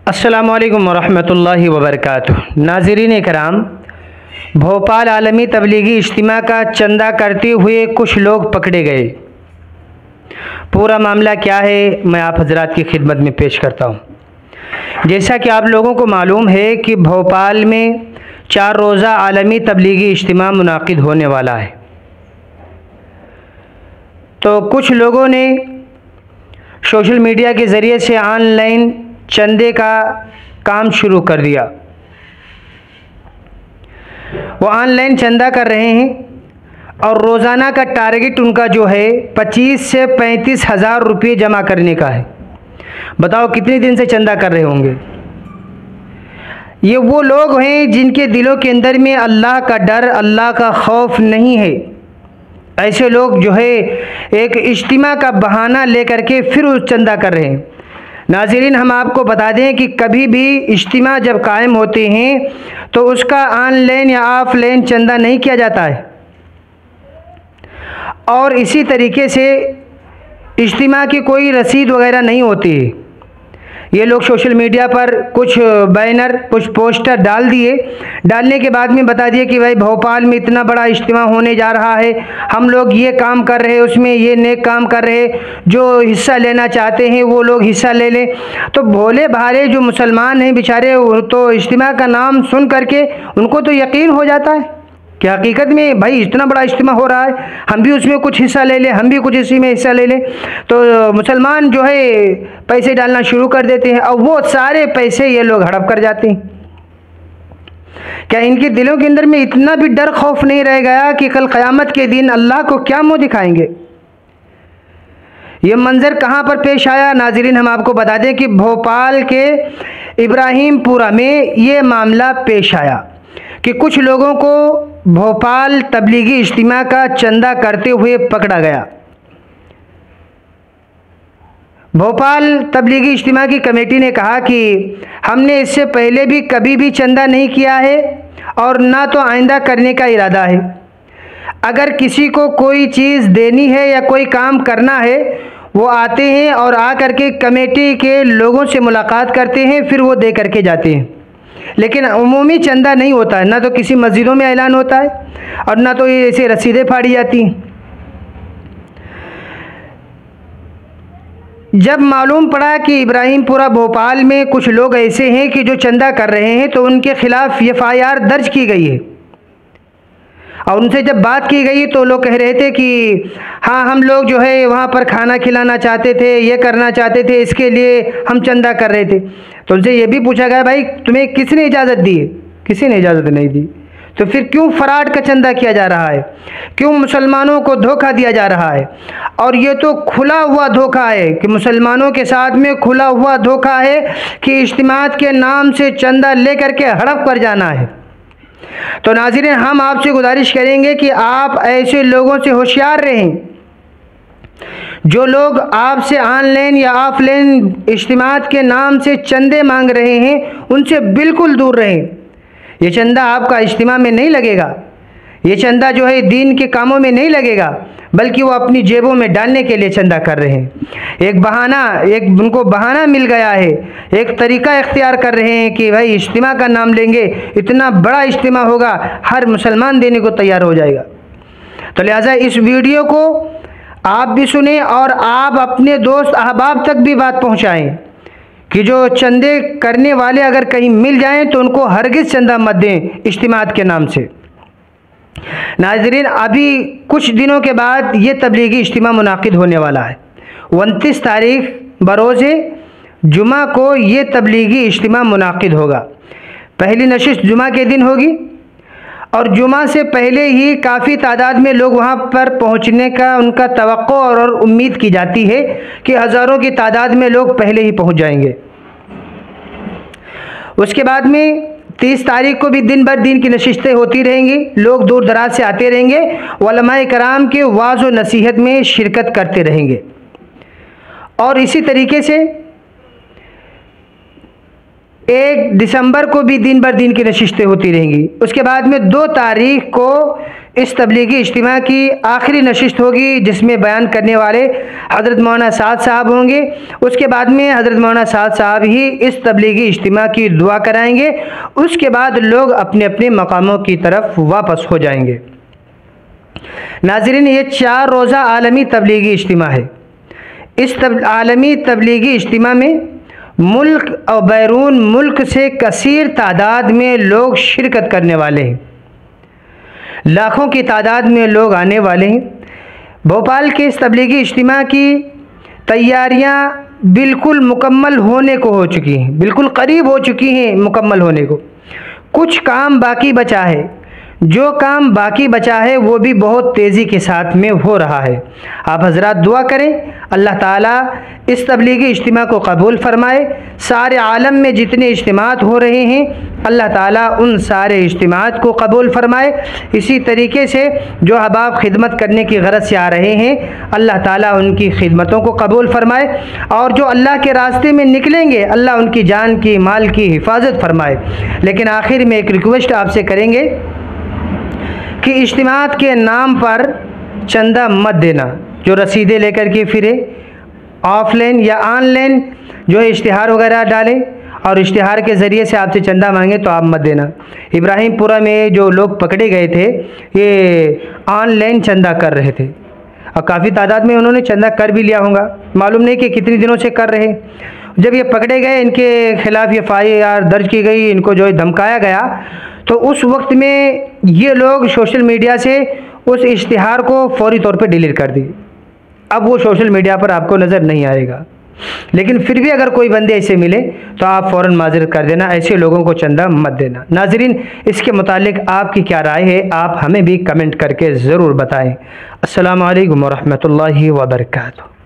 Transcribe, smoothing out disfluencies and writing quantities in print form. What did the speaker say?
अस्सलामुअलैकुम वरहमतुल्लाहि वबरकातुहू। नाज़रीन इकराम, भोपाल आलमी तबलीगी इज्तिमा का चंदा करते हुए कुछ लोग पकड़े गए। पूरा मामला क्या है मैं आप हजरात की खिदमत में पेश करता हूँ। जैसा कि आप लोगों को मालूम है कि भोपाल में 4 रोज़ा आलमी तबलीगी इज्तिमा मुनाकिद होने वाला है, तो कुछ लोगों ने सोशल मीडिया के ज़रिए से ऑनलाइन चंदे का काम शुरू कर दिया। वो ऑनलाइन चंदा कर रहे हैं और रोज़ाना का टारगेट उनका जो है 25 से 35 हज़ार रुपये जमा करने का है। बताओ कितने दिन से चंदा कर रहे होंगे। ये वो लोग हैं जिनके दिलों के अंदर में अल्लाह का डर, अल्लाह का खौफ नहीं है। ऐसे लोग जो है एक इज्तिमा का बहाना लेकर के फिर उस चंदा कर रहे हैं। नाज़रीन, हम आपको बता दें कि कभी भी इज्तिमा जब कायम होते हैं तो उसका ऑनलाइन या ऑफलाइन चंदा नहीं किया जाता है, और इसी तरीके से इज्तिमा की कोई रसीद वगैरह नहीं होती है। ये लोग सोशल मीडिया पर कुछ बैनर, कुछ पोस्टर डाल दिए, डालने के बाद में बता दिए कि भाई भोपाल में इतना बड़ा इज्तिमा होने जा रहा है, हम लोग ये काम कर रहे हैं, उसमें ये नेक काम कर रहे हैं, जो हिस्सा लेना चाहते हैं वो लोग हिस्सा ले लें। तो भोले भाले जो मुसलमान हैं बेचारे, वो तो इज्तिमा का नाम सुन करके उनको तो यकीन हो जाता है कि हकीकत में भाई इतना बड़ा इज्तिमा हो रहा है, हम भी उसमें कुछ हिस्सा ले लें, हम भी कुछ इसी में हिस्सा ले लें। तो मुसलमान जो है पैसे डालना शुरू कर देते हैं और वो सारे पैसे ये लोग हड़प कर जाते हैं। क्या इनके दिलों के अंदर में इतना भी डर खौफ नहीं रह गया कि कल क़यामत के दिन अल्लाह को क्या मुँह दिखाएंगे। ये मंज़र कहाँ पर पेश आया नाज़रीन, हम आपको बता दें कि भोपाल के इब्राहिमपुरा में ये मामला पेश आया कि कुछ लोगों को भोपाल तबलीगी इज्तिमा का चंदा करते हुए पकड़ा गया। भोपाल तबलीगी इज्तिमा की कमेटी ने कहा कि हमने इससे पहले भी कभी भी चंदा नहीं किया है और ना तो आइंदा करने का इरादा है। अगर किसी को कोई चीज़ देनी है या कोई काम करना है, वो आते हैं और आ करके कमेटी के लोगों से मुलाकात करते हैं, फिर वो दे करके जाते हैं। लेकिन उमूमी चंदा नहीं होता है, ना तो किसी मस्जिदों में ऐलान होता है और ना तो ये ऐसे रसीदें फाड़ी जाती हैं। जब मालूम पड़ा कि इब्राहिमपुरा भोपाल में कुछ लोग ऐसे हैं कि जो चंदा कर रहे हैं, तो उनके खिलाफ FIR दर्ज की गई है। और उनसे जब बात की गई तो लोग कह रहे थे कि हाँ, हम लोग जो है वहाँ पर खाना खिलाना चाहते थे, ये करना चाहते थे, इसके लिए हम चंदा कर रहे थे। तो उनसे ये भी पूछा गया, भाई तुम्हें किसने इजाज़त दी है? किसी ने इजाज़त नहीं दी, तो फिर क्यों फ्रॉड का चंदा किया जा रहा है, क्यों मुसलमानों को धोखा दिया जा रहा है? और ये तो खुला हुआ धोखा है कि मुसलमानों के साथ में खुला हुआ धोखा है कि इज्तिमात के नाम से चंदा ले करके हड़प कर जाना है। तो नाज़रीन, हम आपसे गुजारिश करेंगे कि आप ऐसे लोगों से होशियार रहें। जो लोग आपसे ऑनलाइन या ऑफलाइन इज्तिमात के नाम से चंदे मांग रहे हैं, उनसे बिल्कुल दूर रहें। ये चंदा आपका इज्तिमा में नहीं लगेगा, ये चंदा जो है दीन के कामों में नहीं लगेगा, बल्कि वो अपनी जेबों में डालने के लिए चंदा कर रहे हैं। एक बहाना, एक उनको बहाना मिल गया है, एक तरीका इख्तियार कर रहे हैं कि भाई इज्तिमा का नाम लेंगे, इतना बड़ा इज्तिमा होगा, हर मुसलमान देने को तैयार हो जाएगा। तो लिहाजा इस वीडियो को आप भी सुने और आप अपने दोस्त अहबाब तक भी बात पहुँचाएँ कि जो चंदे करने वाले अगर कहीं मिल जाएं तो उनको हरगिज़ चंदा मत दें इज्तिमात के नाम से। नाज़रीन, अभी कुछ दिनों के बाद ये तबलीगी इज्तिमा मुनाकिद होने वाला है। 29 तारीख बरोज़े जुमा को ये तबलीगी इज्तिमा मुनाकिद होगा। पहली नशिस्त जुमा के दिन होगी और जुमा से पहले ही काफ़ी तादाद में लोग वहाँ पर पहुँचने का उनका तवक्को और उम्मीद की जाती है कि हज़ारों की तादाद में लोग पहले ही पहुँच जाएंगे। उसके बाद में 30 तारीख को भी दिन भर दिन की नशिस्तें होती रहेंगी, लोग दूर दराज से आते रहेंगे, उलमाए कराम के वाज़ व नसीहत में शिरकत करते रहेंगे। और इसी तरीके से 1 दिसंबर को भी दिन भर दिन की नशिस्तें होती रहेंगी। उसके बाद में 2 तारीख को इस तबलीगी इज्तिमा की आखिरी नशिस्त होगी, जिसमें बयान करने वाले हज़रत मौलाना साद साहब होंगे। उसके बाद में हज़रत मौलाना साद साहब ही इस तबलीगी इज्तिमा की दुआ कराएंगे। उसके बाद लोग अपने अपने मकामों की तरफ वापस हो जाएंगे। नाज़रीन, ये 4 रोज़ा आलमी तबलीगी इज्तिमा है। इस आलमी तबलीगी इज्तिमा में मुल्क और बैरून मुल्क से कसीर तादाद में लोग शिरकत करने वाले हैं। लाखों की तादाद में लोग आने वाले हैं। भोपाल के इस तबलीगी इज्तिमा की तैयारियां बिल्कुल मुकम्मल होने को हो चुकी हैं, बिल्कुल करीब हो चुकी हैं मुकम्मल होने को। कुछ काम बाकी बचा है। जो काम बाकी बचा है वो भी बहुत तेज़ी के साथ में हो रहा है। आप हजरात दुआ करें, अल्लाह ताला इस तबलीगी इज्तिमा को कबूल फ़रमाए। सारे आलम में जितने इज्तिमात हो रहे हैं, अल्लाह ताला उन सारे इज्तिमात को कबूल फ़रमाए। इसी तरीके से जो अहबाब खिदमत करने की गरज से आ रहे हैं, अल्लाह ताला उनकी खिदमतों को कबूल फ़रमाए। और जो अल्लाह के रास्ते में निकलेंगे, अल्लाह उनकी जान की माल की हिफाजत फ़रमाए। लेकिन आखिर में एक रिक्वेस्ट आपसे करेंगे कि इज्तिमात के नाम पर चंदा मत देना। जो रसीदें लेकर के फिरे, ऑफलाइन या ऑनलाइन जो इश्तिहार वगैरह डालें और इश्तिहार के ज़रिए से आपसे चंदा मांगे तो आप मत देना। इब्राहिमपुरा में जो लोग पकड़े गए थे, ये ऑनलाइन चंदा कर रहे थे और काफ़ी तादाद में उन्होंने चंदा कर भी लिया होगा, मालूम नहीं कि कितने दिनों से कर रहे। जब ये पकड़े गए, इनके खिलाफ़ FIR दर्ज की गई, इनको जो है धमकाया गया, तो उस वक्त में ये लोग सोशल मीडिया से उस इश्तिहार को फौरी तौर पे डिलीट कर दी। अब वो सोशल मीडिया पर आपको नज़र नहीं आएगा। लेकिन फिर भी अगर कोई बंदे ऐसे मिले तो आप फ़ौरन माज़रत कर देना, ऐसे लोगों को चंदा मत देना। नाज़रीन, इसके मुतालिक आपकी क्या राय है, आप हमें भी कमेंट करके ज़रूर बताएँ। अस्सलामु अलैकुम वरहमतुल्लाहि वबरकातुहू।